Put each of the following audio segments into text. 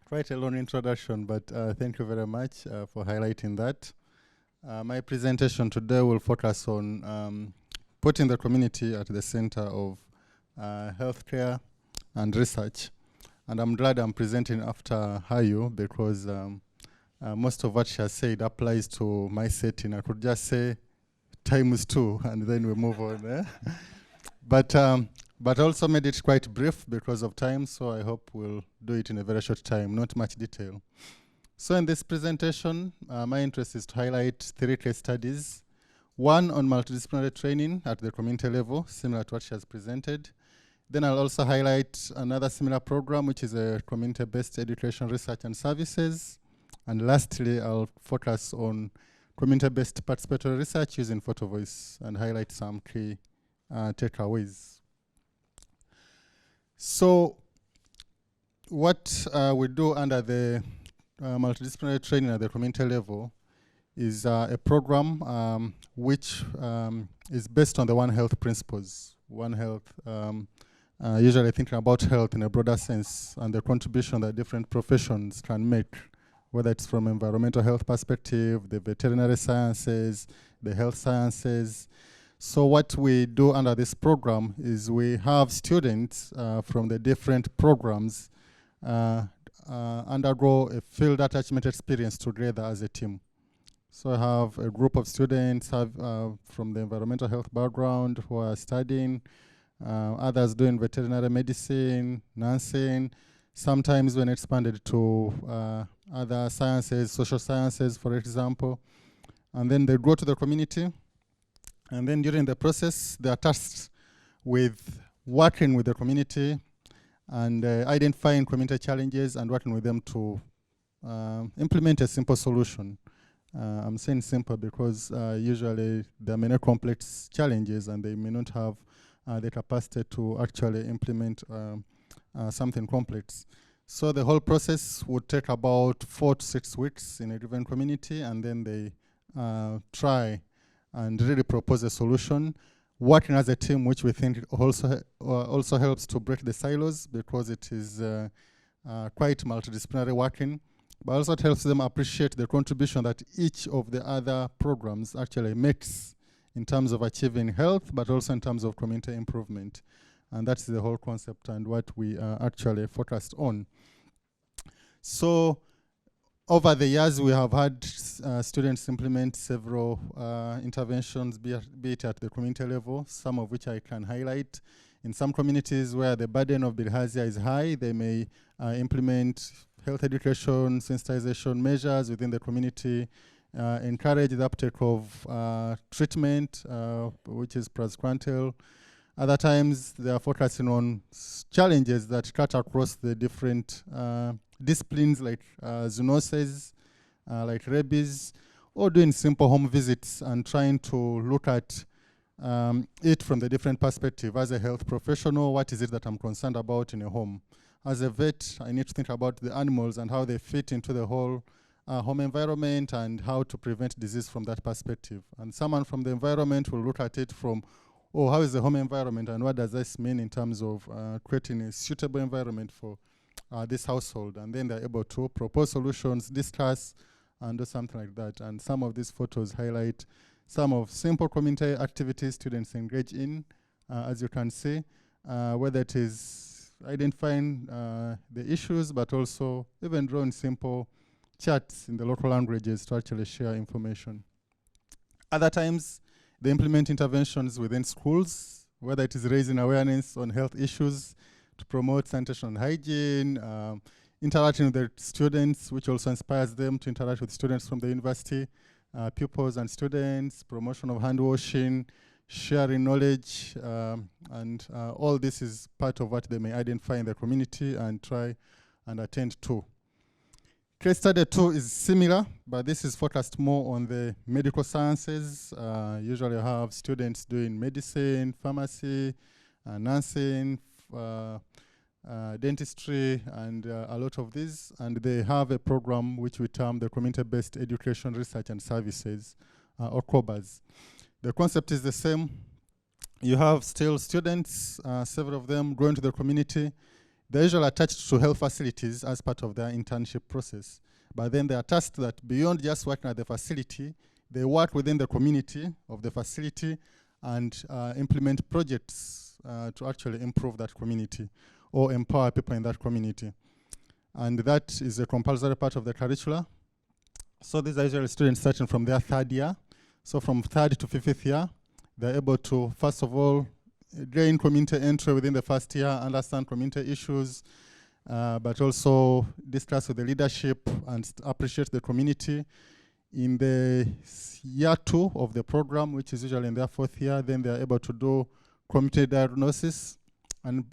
Quite a long introduction, but thank you very much for highlighting that. My presentation today will focus on putting the community at the center of healthcare and research. And I'm glad I'm presenting after Hayu because most of what she has said applies to my setting. I could just say times 2 and then we move on. But also made it quite brief because of time, so I hope we'll do it in a very short time, not much detail. So in this presentation, my interest is to highlight 3 case studies. One on multidisciplinary training at the community level, similar to what she has presented. Then I'll also highlight another similar program, which is a community-based education research and services. And lastly, I'll focus on community-based participatory research using photo voice and highlight some key takeaways. So what we do under the multidisciplinary training at the community level is a program which is based on the One Health principles. One Health, usually thinking about health in a broader sense and the contribution that different professions can make, whether it's from environmental health perspective, the veterinary sciences, the health sciences. So what we do under this program is we have students from the different programs undergo a field attachment experience together as a team. So I have a group of students from the environmental health background who are studying, others doing veterinary medicine, nursing. Sometimes when expanded to other sciences, social sciences, for example. And then they go to the community. And then during the process, they are tasked with working with the community and identifying community challenges and working with them to implement a simple solution. I'm saying simple because usually there are many complex challenges and they may not have the capacity to actually implement something complex. So the whole process would take about 4 to 6 weeks in a given community, and then they try and really propose a solution, working as a team, which we think also helps to break the silos because it is quite multidisciplinary working, but also it helps them appreciate the contribution that each of the other programs actually makes in terms of achieving health, but also in terms of community improvement. And that's the whole concept and what we are actually focused on. So over the years, we have had students implement several interventions, be it at the community level, some of which I can highlight. In some communities where the burden of bilharzia is high, they may implement health education, sensitization measures within the community, encourage the uptake of treatment, which is praziquantel. Other times, they are focusing on challenges that cut across the different disciplines like zoonoses, like rabies, or doing simple home visits and trying to look at it from the different perspective. As a health professional, what is it that I'm concerned about in a home? As a vet, I need to think about the animals and how they fit into the whole home environment and how to prevent disease from that perspective. And someone from the environment will look at it from, oh, how is the home environment and what does this mean in terms of creating a suitable environment for this household, and then they're able to propose solutions, discuss, and do something like that. And some of these photos highlight some of simple community activities students engage in, as you can see, whether it is identifying the issues, but also even drawing simple charts in the local languages to actually share information. Other times, they implement interventions within schools, whether it is raising awareness on health issues, to promote sanitation and hygiene, interacting with the students, which also inspires them to interact with students from the university, pupils and students, promotion of hand washing, sharing knowledge, and all this is part of what they may identify in the community and try and attend to. Case study 2 is similar, but this is focused more on the medical sciences. Usually have students doing medicine, pharmacy, nursing, dentistry, and a lot of these. And they have a program which we term the Community-Based Education Research and Services, or COBAS. The concept is the same. You have still students, several of them go into the community. They're usually attached to health facilities as part of their internship process. But then they are tasked that beyond just working at the facility, they work within the community of the facility and implement projects to actually improve that community or empower people in that community. And that is a compulsory part of the curricula. So these are usually students starting from their third year. So from third to fifth year, they're able to, first of all, gain community entry within the first year, understand community issues, but also discuss with the leadership and appreciate the community. In the year 2 of the program, which is usually in their 4th year, then they're able to do community diagnosis and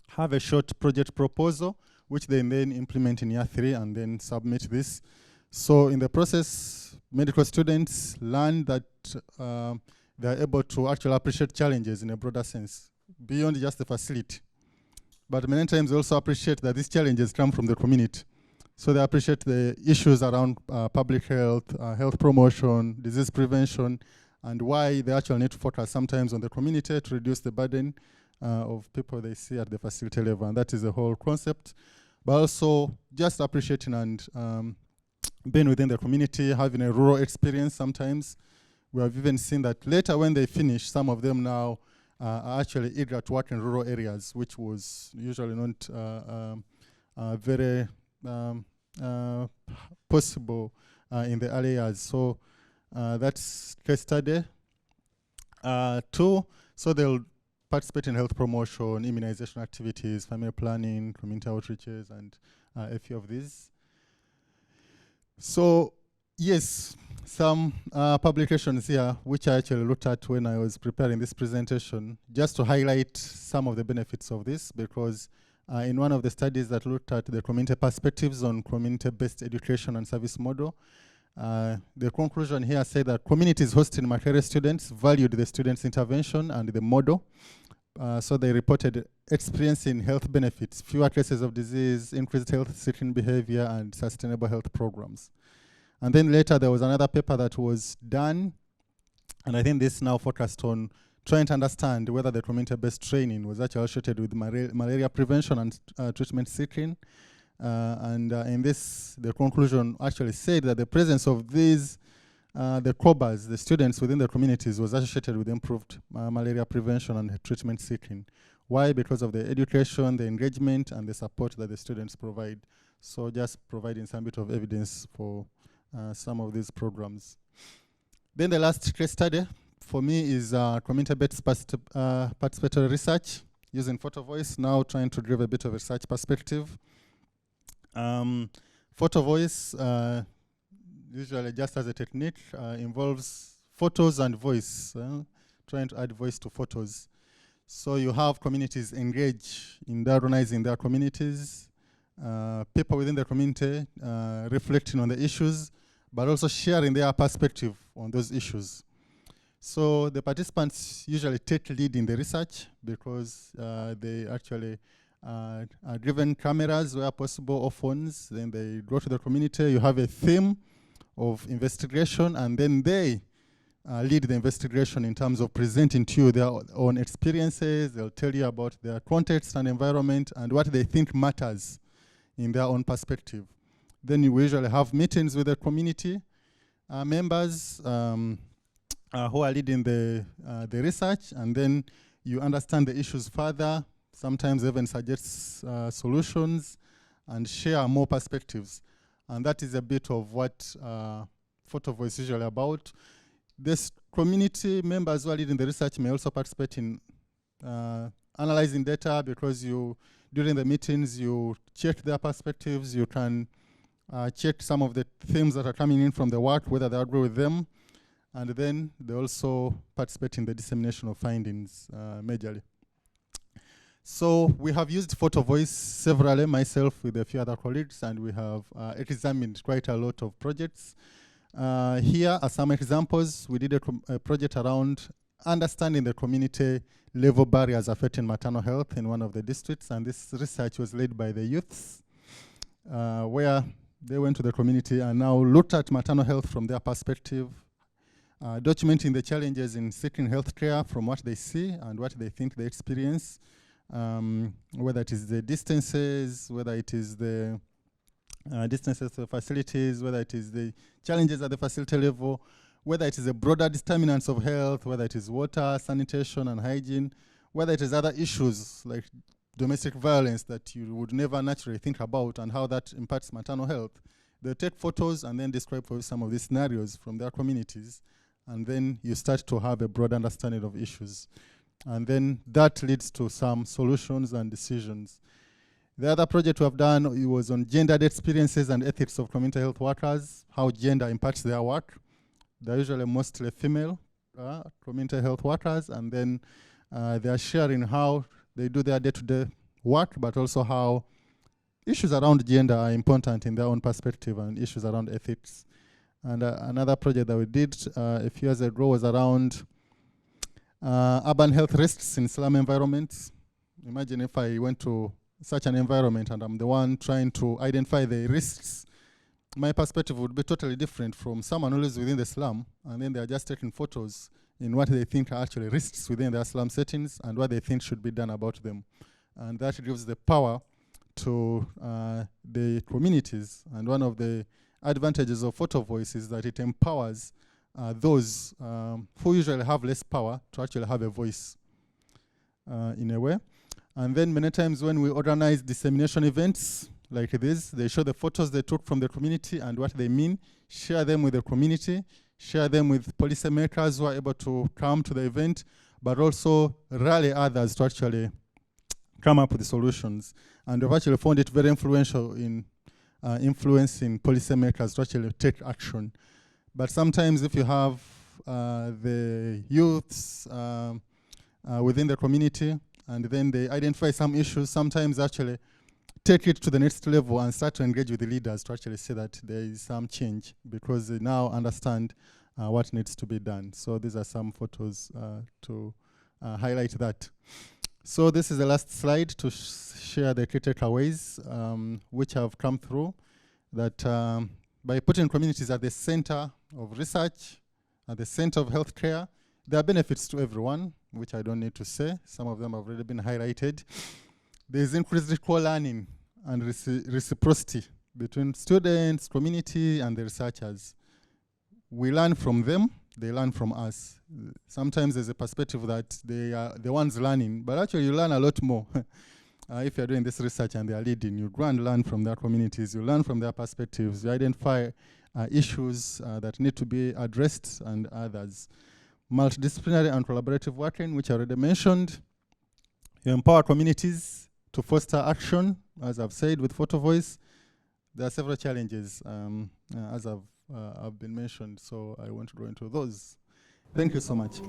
have a short project proposal, which they then implement in year 3 and then submit this. So in the process, medical students learn that they're able to actually appreciate challenges in a broader sense, beyond just the facility. But many times they also appreciate that these challenges come from the community. So they appreciate the issues around public health, health promotion, disease prevention, and why they actually need to focus sometimes on the community to reduce the burden of people they see at the facility level. And that is the whole concept. But also just appreciating and being within the community, having a rural experience sometimes. We have even seen that later when they finish, some of them now are actually eager to work in rural areas, which was usually not very possible in the early years. So that's case study. 2, so they'll participate in health promotion, immunization activities, family planning, community outreaches, and a few of these. So yes, some publications here, which I actually looked at when I was preparing this presentation, just to highlight some of the benefits of this, because in one of the studies that looked at the community perspectives on community-based education and service model, the conclusion here said that communities hosting Makerere students valued the students' intervention and the model. So they reported experiencing health benefits, fewer cases of disease, increased health-seeking behavior, and sustainable health programs. And then later there was another paper that was done, and I think this now focused on trying to understand whether the community-based training was actually associated with malaria prevention and treatment seeking. In this, the conclusion actually said that the presence of these, the COBAs, the students within the communities, was associated with improved malaria prevention and treatment seeking. Why? Because of the education, the engagement, and the support that the students provide. So just providing some bit of evidence for some of these programs. Then the last case study for me is community-based participatory research using photo voice, now trying to give a bit of a research perspective. Photo voice, usually just as a technique, involves photos and voice, trying to add voice to photos. So you have communities engage in organizing their communities, people within the community reflecting on the issues, but also sharing their perspective on those issues. So the participants usually take lead in the research because they actually are given cameras where possible or phones. Then they go to the community. You have a theme of investigation, and then they lead the investigation in terms of presenting to you their own experiences. They'll tell you about their context and environment and what they think matters in their own perspective. Then you usually have meetings with the community members who are leading the research, and then you understand the issues further, sometimes even suggest solutions, and share more perspectives. And that is a bit of what Photo Voice is usually about. This community members who are leading the research may also participate in analyzing data, because during the meetings you check their perspectives, you can check some of the themes that are coming in from the work, whether they agree with them, and then they also participate in the dissemination of findings majorly. So we have used Photo Voice severally, myself with a few other colleagues, and we have examined quite a lot of projects. Here are some examples. We did a project around understanding the community level barriers affecting maternal health in one of the districts, and this research was led by the youths, where they went to the community and now looked at maternal health from their perspective, documenting the challenges in seeking health care from what they see and what they think they experience, whether it is the distances, whether it is the distances to the facilities, whether it is the challenges at the facility level, whether it is the broader determinants of health, whether it is water, sanitation, and hygiene, whether it is other issues like domestic violence that you would never naturally think about and how that impacts maternal health. They take photos and then describe for you some of these scenarios from their communities, and then you start to have a broad understanding of issues. And then that leads to some solutions and decisions. The other project we have done, it was on gendered experiences and ethics of community health workers, how gender impacts their work. They're usually mostly female community health workers, and then they are sharing how they do their day-to-day work, but also how issues around gender are important in their own perspective and issues around ethics. And another project that we did a few years ago was around urban health risks in slum environments. Imagine if I went to such an environment and I'm the one trying to identify the risks. My perspective would be totally different from someone who lives within the slum, and then they're just taking photos in what they think are actually risks within their slum settings and what they think should be done about them. And that gives the power to the communities. And one of the advantages of photo voice is that it empowers those who usually have less power to actually have a voice in a way. And then many times when we organize dissemination events like this, they show the photos they took from the community and what they mean, share them with the community, share them with policymakers who are able to come to the event, but also rally others to actually come up with solutions. And we've actually found it very influential in influencing policymakers to actually take action. But sometimes if you have the youths within the community, and then they identify some issues, sometimes actually take it to the next level and start to engage with the leaders to actually say that there is some change because they now understand what needs to be done. So these are some photos to highlight that. So this is the last slide to share the key takeaways which have come through, that by putting communities at the center of research, at the center of healthcare, there are benefits to everyone, which I don't need to say. Some of them have already been highlighted. There is increased co-learning and reciprocity between students, community, and the researchers. We learn from them, they learn from us. Sometimes there's a perspective that they are the ones learning, but actually you learn a lot more. If you're doing this research and they are leading, you go and learn from their communities, you learn from their perspectives, you identify issues that need to be addressed and others. Multidisciplinary and collaborative working, which I already mentioned. You empower communities to foster action, as I've said, with photo voice. There are several challenges, as I've been mentioned, so I won't go into those. Thank you so much.